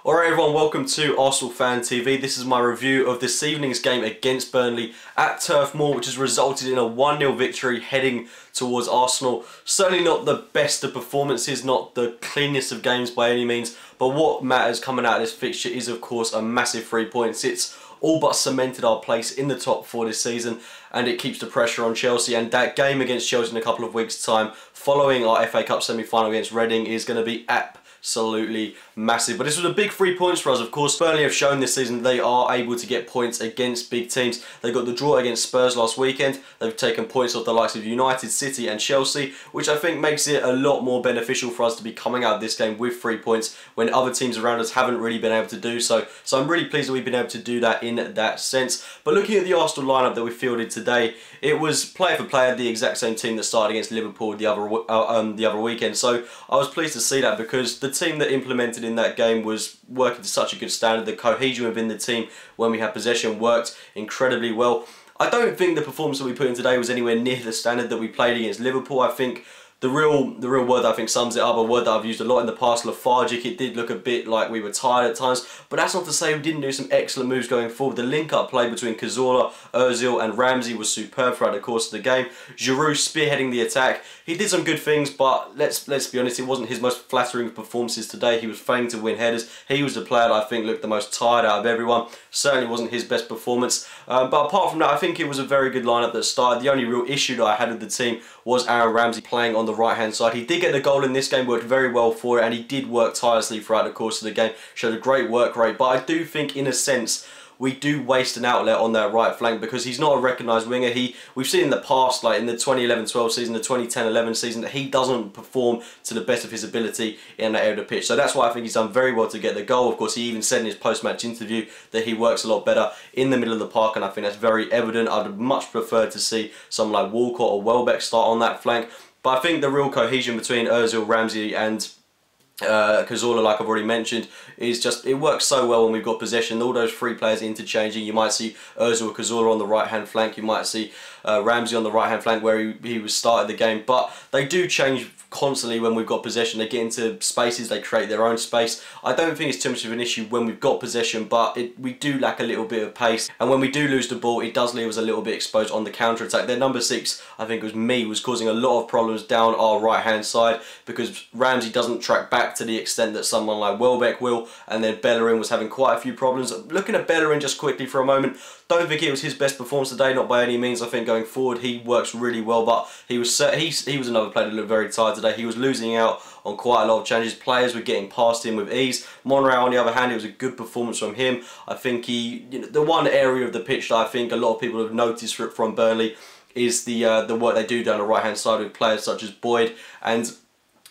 Alright everyone, welcome to Arsenal Fan TV. This is my review of this evening's game against Burnley at Turf Moor, which has resulted in a 1-0 victory heading towards Arsenal. Certainly not the best of performances, not the cleanest of games by any means, but what matters coming out of this fixture is of course a massive 3 points. It's all but cemented our place in the top 4 this season, and it keeps the pressure on Chelsea, and that game against Chelsea in a couple of weeks' time following our FA Cup semi-final against Reading is going to be absolutely massive. But this was a big 3 points for us. Of course, Burnley have shown this season they are able to get points against big teams. They got the draw against Spurs last weekend. They've taken points off the likes of United, City and Chelsea, which I think makes it a lot more beneficial for us to be coming out of this game with 3 points when other teams around us haven't really been able to do so. So I'm really pleased that we've been able to do that in that sense. But looking at the Arsenal lineup that we fielded today, it was player for player the exact same team that started against Liverpool the other weekend. So I was pleased to see that, because the team that implemented in that game was working to such a good standard. The cohesion within the team when we had possession worked incredibly well. I don't think the performance that we put in today was anywhere near the standard that we played against Liverpool. I think the real word that I think sums it up, a word that I've used a lot in the past, lethargic. It did look a bit like we were tired at times, but that's not to say we didn't do some excellent moves going forward. The link-up play between Cazorla, Ozil and Ramsey was superb throughout the course of the game. Giroud spearheading the attack. He did some good things, but let's be honest, it wasn't his most flattering performances today. He was failing to win headers. He was the player that I think looked the most tired out of everyone. Certainly wasn't his best performance. But apart from that, I think it was a very good lineup that started. The only real issue that I had with the team was Aaron Ramsey playing on the right hand side. He did get the goal in this game, worked very well for it, and he did work tirelessly throughout the course of the game. Showed a great work rate, but I do think in a sense we do waste an outlet on that right flank, because he's not a recognised winger. We've seen in the past, like in the 2011-12 season, the 2010-11 season, that he doesn't perform to the best of his ability in that area of the pitch. So that's why I think he's done very well to get the goal. Of course, he even said in his post-match interview that he works a lot better in the middle of the park, and I think that's very evident. I'd much prefer to see someone like Walcott or Welbeck start on that flank. But I think the real cohesion between Ozil, Ramsey and Cazorla, like I've already mentioned, is just, it works so well when we've got possession. All those three players interchanging. You might see Ozil or Cazorla on the right hand flank, you might see Ramsey on the right hand flank where he was started the game, but they do change constantly when we've got possession. They get into spaces, they create their own space. I don't think it's too much of an issue when we've got possession, but we do lack a little bit of pace, and when we do lose the ball, it does leave us a little bit exposed on the counter attack. Their number 6, I think it was causing a lot of problems down our right hand side, because Ramsey doesn't track back to the extent that someone like Welbeck will, and then Bellerin was having quite a few problems. Looking at Bellerin just quickly for a moment, don't think it was his best performance today, not by any means. I think going forward he works really well, but he was another player that looked very tired today. He was losing out on quite a lot of challenges. Players were getting past him with ease. Monreal, on the other hand, it was a good performance from him. I think the one area of the pitch that I think a lot of people have noticed from Burnley is the work they do down the right hand side with players such as Boyd, and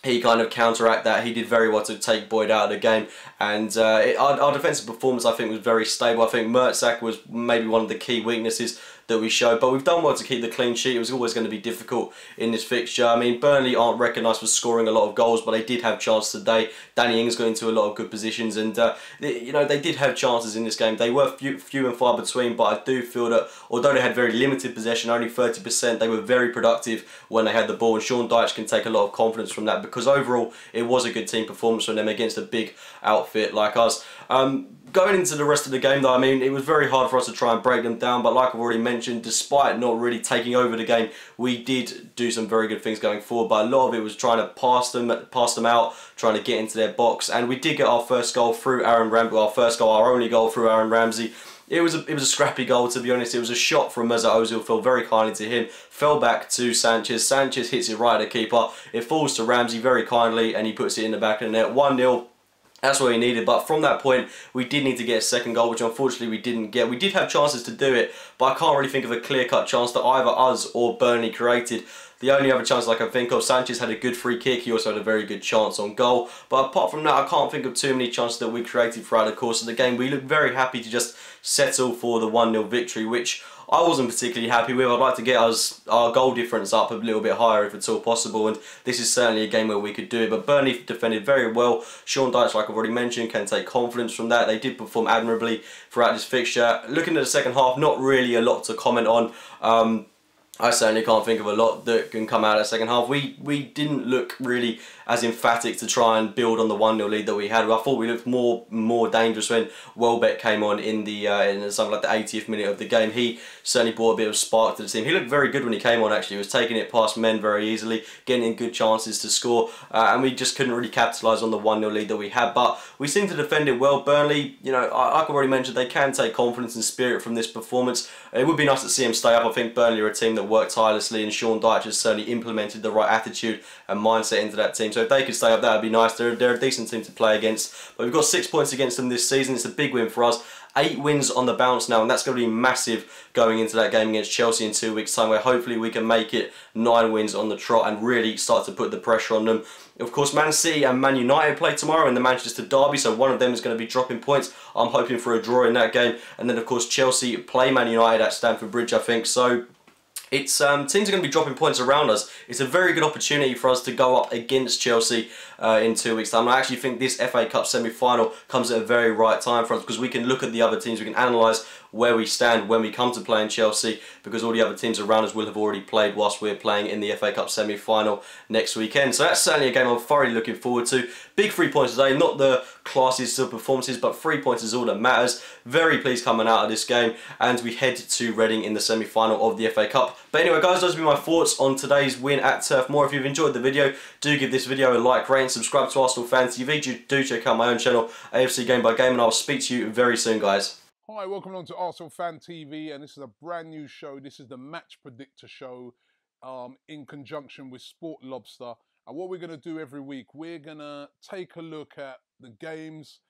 he kind of counteract that. He did very well to take Boyd out of the game, and our defensive performance I think was very stable. I think Mertzak was maybe one of the key weaknesses that we showed, but we've done well to keep the clean sheet. It was always going to be difficult in this fixture. I mean, Burnley aren't recognised for scoring a lot of goals, but they did have chances today. Danny Ings got into a lot of good positions, and they did have chances in this game. They were few and far between, but I do feel that although they had very limited possession, only 30%, they were very productive when they had the ball, and Sean Dyche can take a lot of confidence from that, because overall it was a good team performance from them against a big outfit like us. Going into the rest of the game though, I mean, it was very hard for us to try and break them down, but like I've already mentioned, despite not really taking over the game, we did do some very good things going forward, but a lot of it was trying to pass them out, trying to get into their box, and we did get our first goal through Aaron Ramsey, our only goal through Aaron Ramsey. It was a scrappy goal, to be honest. It was a shot from Mesut Ozil, fell very kindly to him, fell back to Sanchez. Sanchez hits it right at the keeper. It falls to Ramsey very kindly, and he puts it in the back of the net. 1-0. That's what we needed, but from that point we did need to get a second goal, which unfortunately we didn't get. We did have chances to do it, but I can't really think of a clear-cut chance that either us or Burnley created. The only other chance I can think of, Sanchez had a good free kick, he also had a very good chance on goal, but apart from that I can't think of too many chances that we created throughout the course of the game. We looked very happy to just settle for the 1-0 victory, which I wasn't particularly happy with. I'd like to get our goal difference up a little bit higher if it's all possible, and this is certainly a game where we could do it. But Burnley defended very well. Sean Dyche, like I've already mentioned, can take confidence from that. They did perform admirably throughout this fixture. Looking at the second half, not really a lot to comment on. I certainly can't think of a lot that can come out of the second half. We didn't look really as emphatic to try and build on the 1-0 lead that we had. I thought we looked more dangerous when Welbeck came on in something like the 80th minute of the game. He certainly brought a bit of spark to the team. He looked very good when he came on, actually. He was taking it past men very easily, getting in good chances to score, and we just couldn't really capitalise on the 1-0 lead that we had. But we seem to defend it well. Burnley, you know, I've already mentioned they can take confidence and spirit from this performance. It would be nice to see them stay up. I think Burnley are a team that worked tirelessly, and Sean Dyche has certainly implemented the right attitude and mindset into that team. So if they could stay up, that would be nice. They're a decent team to play against. But we've got 6 points against them this season. It's a big win for us. 8 wins on the bounce now, and that's going to be massive going into that game against Chelsea in 2 weeks' time, where hopefully we can make it 9 wins on the trot and really start to put the pressure on them. Of course, Man City and Man United play tomorrow in the Manchester derby, so one of them is going to be dropping points. I'm hoping for a draw in that game. And then, of course, Chelsea play Man United at Stamford Bridge, I think. So it's teams are going to be dropping points around us. It's a very good opportunity for us to go up against Chelsea in 2 weeks' time. And I actually think this FA Cup semi-final comes at a very right time for us, because we can look at the other teams, we can analyse where we stand when we come to playing Chelsea, because all the other teams around us will have already played whilst we're playing in the FA Cup semi-final next weekend. So that's certainly a game I'm thoroughly looking forward to. Big 3 points today, not the classiest of performances, but 3 points is all that matters. Very pleased coming out of this game, and we head to Reading in the semi-final of the FA Cup. But anyway, guys, those have been my thoughts on today's win at Turf Moor. If you've enjoyed the video, do give this video a like, rate, and subscribe to Arsenal Fan TV. Do check out my own channel, AFC Game by Game, and I'll speak to you very soon, guys. Hi, welcome along to Arsenal Fan TV, and this is a brand new show. This is the Match Predictor show in conjunction with Sport Lobster. And what we're going to do every week, we're going to take a look at the games